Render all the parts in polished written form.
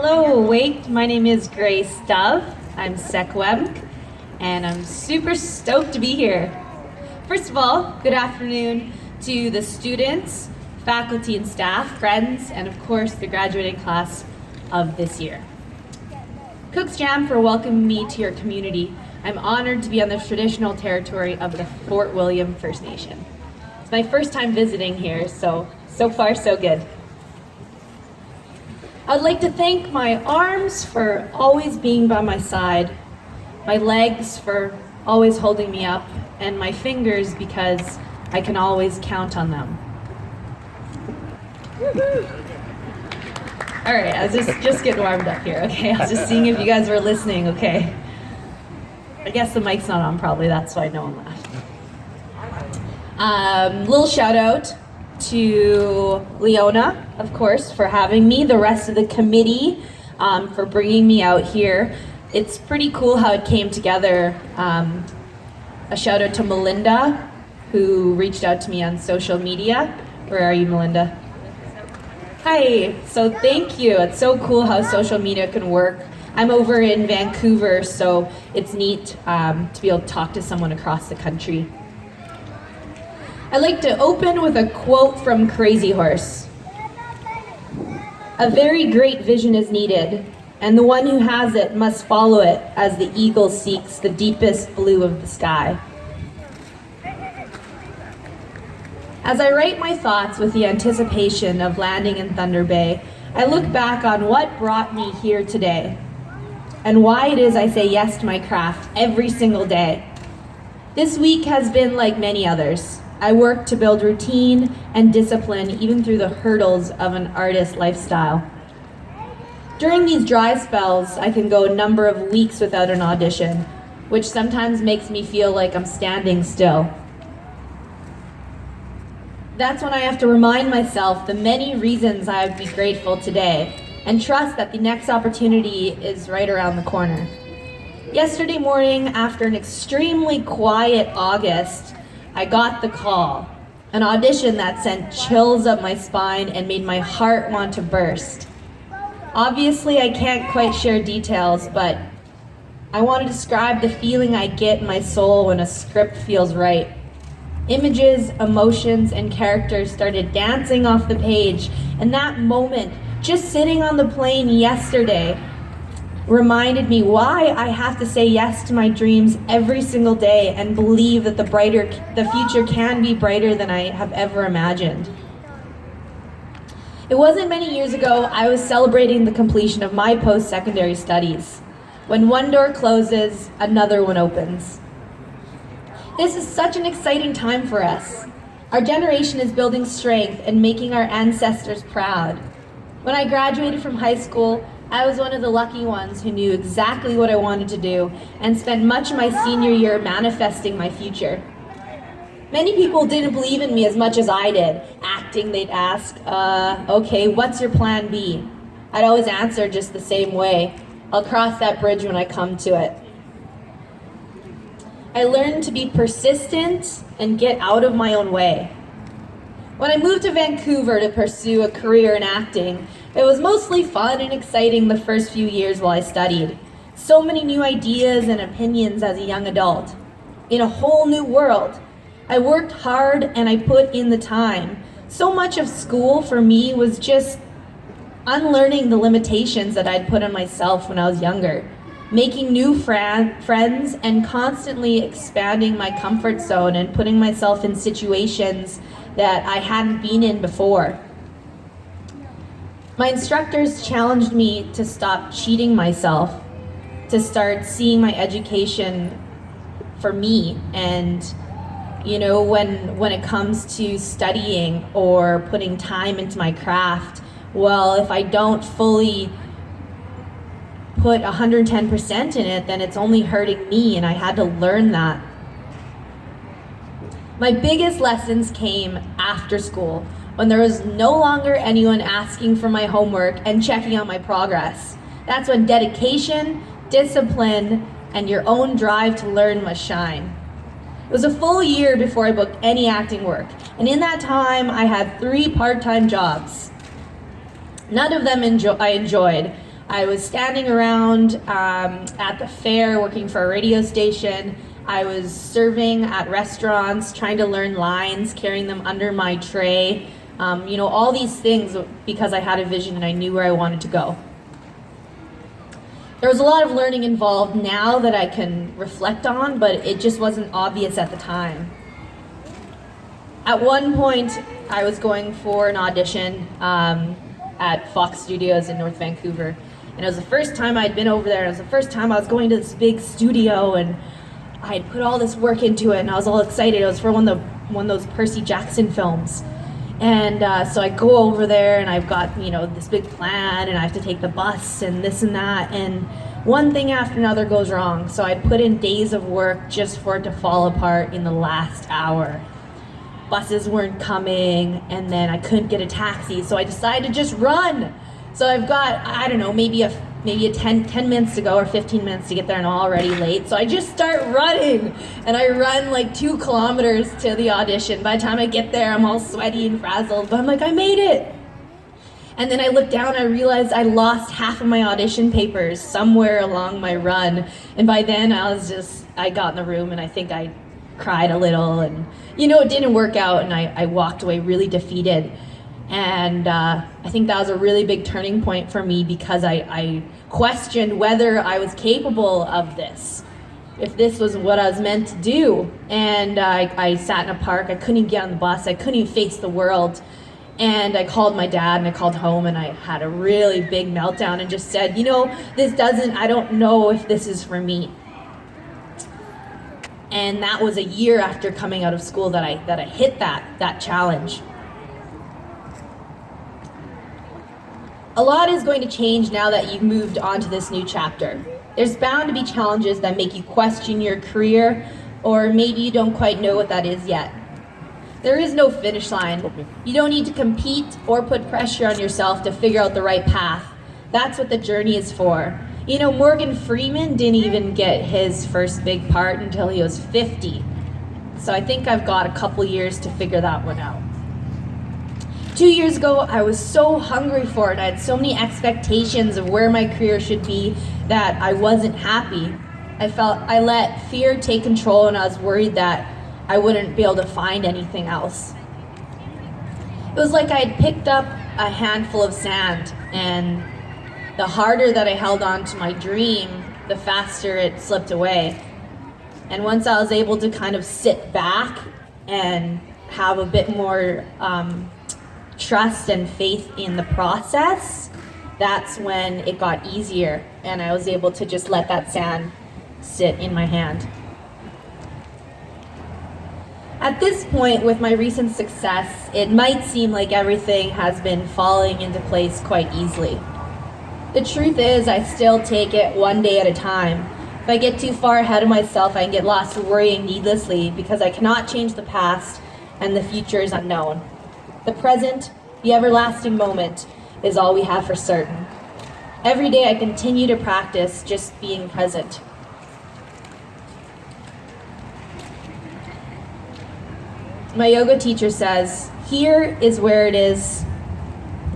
Hello, wait, my name is Grace Dove. I'm SecWeb, and I'm super stoked to be here. First of all, good afternoon to the students, faculty and staff, friends, and of course the graduating class of this year. Cooks Jam for welcoming me to your community. I'm honored to be on the traditional territory of the Fort William First Nation. It's my first time visiting here, so far so good. I'd like to thank my arms for always being by my side, my legs for always holding me up, and my fingers because I can always count on them. All right, I was just getting warmed up here, okay? I was just seeing if you guys were listening, okay? I guess the mic's not on probably, that's why no one laughed. Little shout out to Leona, of course, for having me, the rest of the committee for bringing me out here. It's pretty cool how it came together. A shout out to Melinda, who reached out to me on social media. Where are you, Melinda? Hi, so thank you. It's so cool how social media can work. I'm over in Vancouver, so it's neat to be able to talk to someone across the country. I'd like to open with a quote from Crazy Horse. A very great vision is needed, and the one who has it must follow it as the eagle seeks the deepest blue of the sky. As I write my thoughts with the anticipation of landing in Thunder Bay, I look back on what brought me here today, and why it is I say yes to my craft every single day. This week has been like many others. I work to build routine and discipline even through the hurdles of an artist lifestyle. During these dry spells, I can go a number of weeks without an audition, which sometimes makes me feel like I'm standing still. That's when I have to remind myself the many reasons I would be grateful today and trust that the next opportunity is right around the corner. Yesterday morning, after an extremely quiet August, I got the call, an audition that sent chills up my spine and made my heart want to burst. Obviously, I can't quite share details, but I want to describe the feeling I get in my soul when a script feels right. Images, emotions, and characters started dancing off the page, and that moment, just sitting on the plane yesterday, reminded me why I have to say yes to my dreams every single day and believe that the future can be brighter than I have ever imagined. It wasn't many years ago I was celebrating the completion of my post-secondary studies. When one door closes, another one opens. This is such an exciting time for us. Our generation is building strength and making our ancestors proud. When I graduated from high school, I was one of the lucky ones who knew exactly what I wanted to do and spent much of my senior year manifesting my future. Many people didn't believe in me as much as I did. Acting, they'd ask, okay, what's your plan B? I'd always answer just the same way. I'll cross that bridge when I come to it. I learned to be persistent and get out of my own way. When I moved to Vancouver to pursue a career in acting, it was mostly fun and exciting the first few years while I studied. So many new ideas and opinions as a young adult. In a whole new world. I worked hard and I put in the time. So much of school for me was just unlearning the limitations that I'd put on myself when I was younger. Making new friends and constantly expanding my comfort zone and putting myself in situations that I hadn't been in before. My instructors challenged me to stop cheating myself, to start seeing my education for me. And you know, when it comes to studying or putting time into my craft, well, if I don't fully put 110% in it, then it's only hurting me, and I had to learn that. My biggest lessons came after school, when there was no longer anyone asking for my homework and checking on my progress. That's when dedication, discipline, and your own drive to learn must shine. It was a full year before I booked any acting work, and in that time I had 3 part-time jobs. None of them I enjoyed. I was standing around at the fair working for a radio station. I was serving at restaurants, trying to learn lines, carrying them under my tray. All these things because I had a vision and I knew where I wanted to go. There was a lot of learning involved now that I can reflect on, but it just wasn't obvious at the time. At one point, I was going for an audition at Fox Studios in North Vancouver. And it was the first time I'd been over there. It was the first time I was going to this big studio, and I had put all this work into it, and I was all excited. It was for one of those Percy Jackson films. And so I go over there, and I've got, this big plan, and I have to take the bus, and this and that. And one thing after another goes wrong. So I put in days of work just for it to fall apart in the last hour. Buses weren't coming, and then I couldn't get a taxi, so I decided to just run. So I've got, I don't know, maybe a 10 minutes to go or 15 minutes to get there, and I'm already late. So I just start running, and I run like 2 kilometers to the audition. By the time I get there, I'm all sweaty and frazzled, but I'm like, I made it. And then I look down, I realized I lost half of my audition papers somewhere along my run. And by then I got in the room, and I think I cried a little, and it didn't work out, and I walked away really defeated. And I think that was a really big turning point for me, because I questioned whether I was capable of this, if this was what I was meant to do. And I sat in a park, I couldn't even get on the bus, I couldn't even face the world. And I called my dad, and I called home, and I had a really big meltdown and just said, I don't know if this is for me. And that was a year after coming out of school that I hit that challenge. A lot is going to change now that you've moved on to this new chapter. There's bound to be challenges that make you question your career, or maybe you don't quite know what that is yet. There is no finish line. You don't need to compete or put pressure on yourself to figure out the right path. That's what the journey is for. Morgan Freeman didn't even get his first big part until he was 50. So I think I've got a couple years to figure that one out. 2 years ago, I was so hungry for it. I had so many expectations of where my career should be that I wasn't happy. I let fear take control, and I was worried that I wouldn't be able to find anything else. It was like I had picked up a handful of sand, and the harder that I held on to my dream, the faster it slipped away. And once I was able to kind of sit back and have a bit more trust and faith in the process, that's when it got easier, and I was able to just let that sand sit in my hand. At this point, with my recent success, it might seem like everything has been falling into place quite easily. The truth is, I still take it one day at a time. If I get too far ahead of myself, I can get lost worrying needlessly, because I cannot change the past, and the future is unknown. The present, the everlasting moment, is all we have for certain. Every day I continue to practice just being present. My yoga teacher says, "Here is where it is,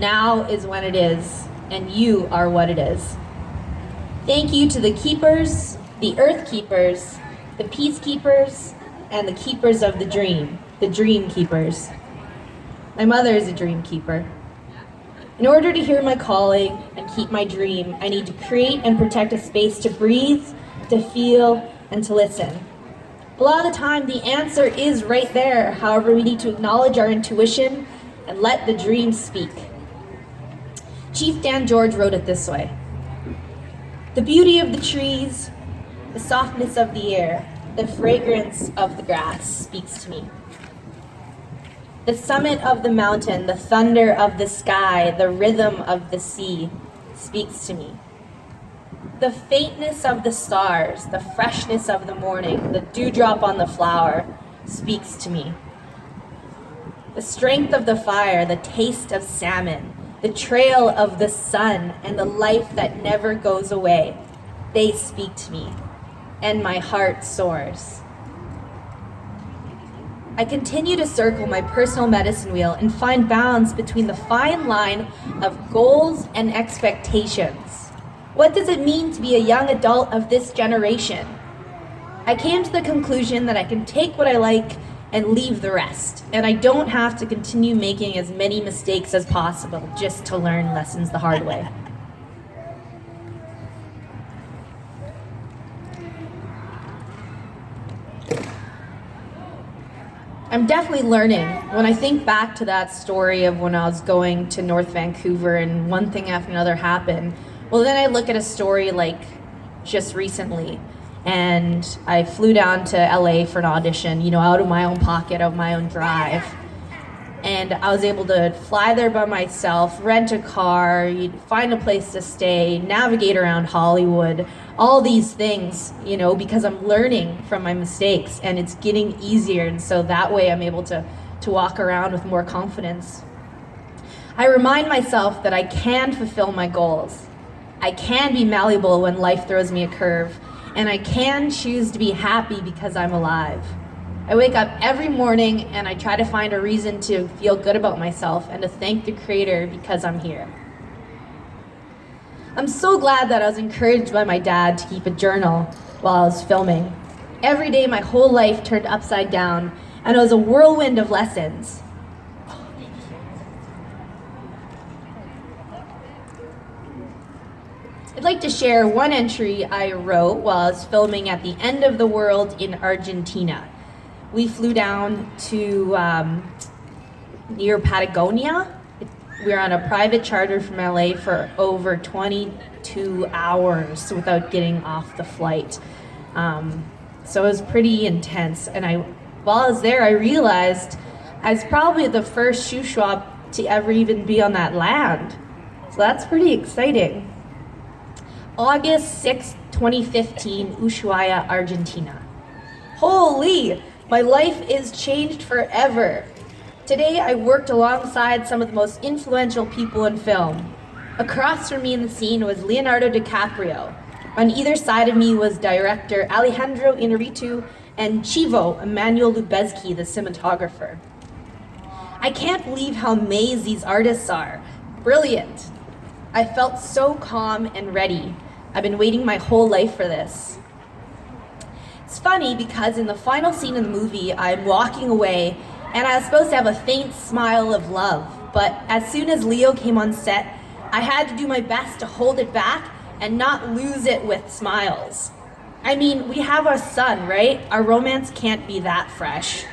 now is when it is, and you are what it is." Thank you to the keepers, the earth keepers, the peacekeepers, and the keepers of the dream keepers. My mother is a dream keeper. In order to hear my calling and keep my dream, I need to create and protect a space to breathe, to feel, and to listen. A lot of the time, the answer is right there. However, we need to acknowledge our intuition and let the dream speak. Chief Dan George wrote it this way: "The beauty of the trees, the softness of the air, the fragrance of the grass speaks to me. The summit of the mountain, the thunder of the sky, the rhythm of the sea speaks to me. The faintness of the stars, the freshness of the morning, the dewdrop on the flower speaks to me. The strength of the fire, the taste of salmon, the trail of the sun, and the life that never goes away, they speak to me, and my heart soars." I continue to circle my personal medicine wheel and find balance between the fine line of goals and expectations. What does it mean to be a young adult of this generation? I came to the conclusion that I can take what I like and leave the rest, and I don't have to continue making as many mistakes as possible just to learn lessons the hard way. I'm definitely learning. When I think back to that story of when I was going to North Vancouver and one thing after another happened, well, then I look at a story like just recently, and I flew down to LA for an audition, out of my own pocket, out of my own drive. And I was able to fly there by myself, rent a car, find a place to stay, navigate around Hollywood, all these things, because I'm learning from my mistakes and it's getting easier. And so that way I'm able to walk around with more confidence. I remind myself that I can fulfill my goals. I can be malleable when life throws me a curve, and I can choose to be happy because I'm alive. I wake up every morning and I try to find a reason to feel good about myself and to thank the Creator because I'm here. I'm so glad that I was encouraged by my dad to keep a journal while I was filming. Every day my whole life turned upside down, and it was a whirlwind of lessons. I'd like to share one entry I wrote while I was filming at the end of the world in Argentina. We flew down to near Patagonia. We were on a private charter from LA for over 22 hours without getting off the flight. So it was pretty intense. And while I was there, I realized I was probably the first Shuswap to ever even be on that land. So that's pretty exciting. August 6th, 2015, Ushuaia, Argentina. Holy, my life is changed forever. Today I worked alongside some of the most influential people in film. Across from me in the scene was Leonardo Decaprio. On either side of me was director Alejandro Inarritu and Chivo Emmanuel Lubezki, the cinematographer. I can't believe how amazed these artists are. Brilliant. I felt so calm and ready. I've been waiting my whole life for this. It's funny because in the final scene of the movie, I'm walking away and I was supposed to have a faint smile of love. But as soon as Leo came on set, I had to do my best to hold it back and not lose it with smiles. I mean, we have our son, right? Our romance can't be that fresh.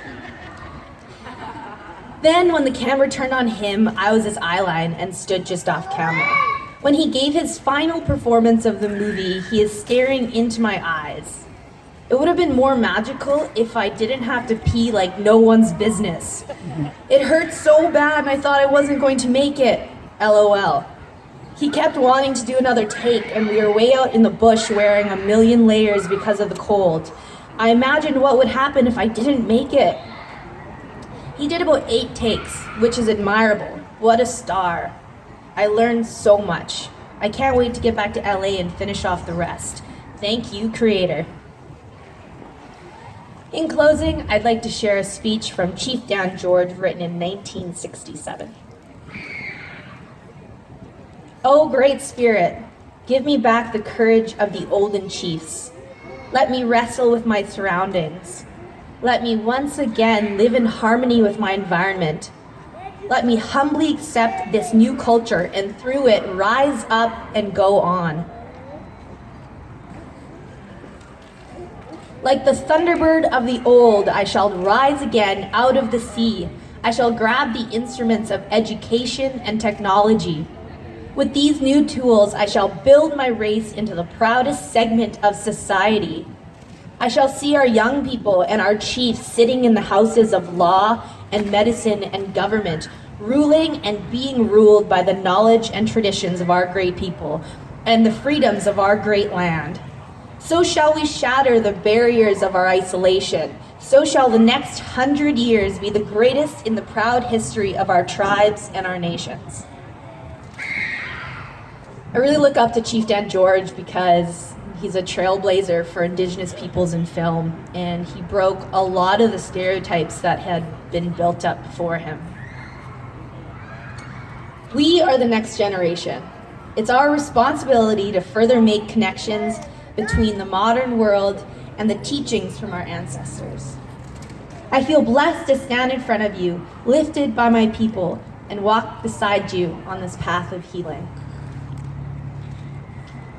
Then when the camera turned on him, I was his eyeline and stood just off camera. When he gave his final performance of the movie, he is staring into my eyes. It would have been more magical if I didn't have to pee like no one's business. It hurt so bad and I thought I wasn't going to make it. LOL. He kept wanting to do another take and we were way out in the bush wearing a million layers because of the cold. I imagined what would happen if I didn't make it. He did about 8 takes, which is admirable. What a star. I learned so much. I can't wait to get back to LA and finish off the rest. Thank you, Creator. In closing, I'd like to share a speech from Chief Dan George written in 1967. Oh, Great Spirit, give me back the courage of the olden chiefs. Let me wrestle with my surroundings. Let me once again live in harmony with my environment. Let me humbly accept this new culture and through it rise up and go on. Like the thunderbird of the old, I shall rise again out of the sea. I shall grab the instruments of education and technology. With these new tools, I shall build my race into the proudest segment of society. I shall see our young people and our chiefs sitting in the houses of law and medicine and government, ruling and being ruled by the knowledge and traditions of our great people and the freedoms of our great land. So shall we shatter the barriers of our isolation. So shall the next 100 years be the greatest in the proud history of our tribes and our nations. I really look up to Chief Dan George because he's a trailblazer for Indigenous peoples in film, and he broke a lot of the stereotypes that had been built up before him. We are the next generation. It's our responsibility to further make connections between the modern world and the teachings from our ancestors. I feel blessed to stand in front of you, lifted by my people, and walk beside you on this path of healing.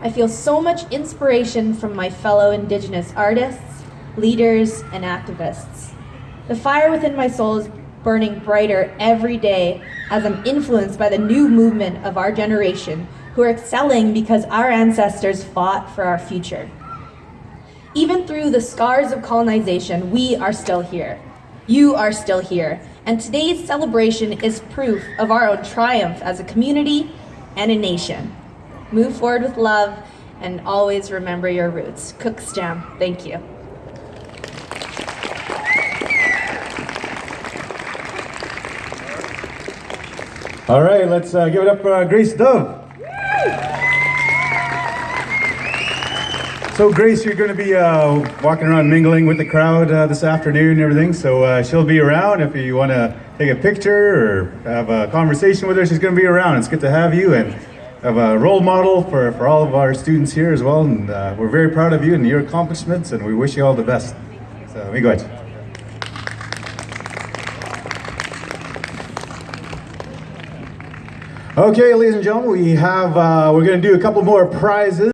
I feel so much inspiration from my fellow Indigenous artists, leaders, and activists. The fire within my soul is burning brighter every day as I'm influenced by the new movement of our generation who are excelling because our ancestors fought for our future. Even through the scars of colonization, we are still here. You are still here. And today's celebration is proof of our own triumph as a community and a nation. Move forward with love and always remember your roots. Cookstam, thank you. All right, let's give it up for Grace Dove. So Grace, you're going to be walking around mingling with the crowd this afternoon and everything, so she'll be around if you want to take a picture or have a conversation with her. She's going to be around. It's good to have you and have a role model for all of our students here as well, and we're very proud of you and your accomplishments, and we wish you all the best. So let me go ahead. Okay, ladies and gentlemen, we're going to do a couple more prizes.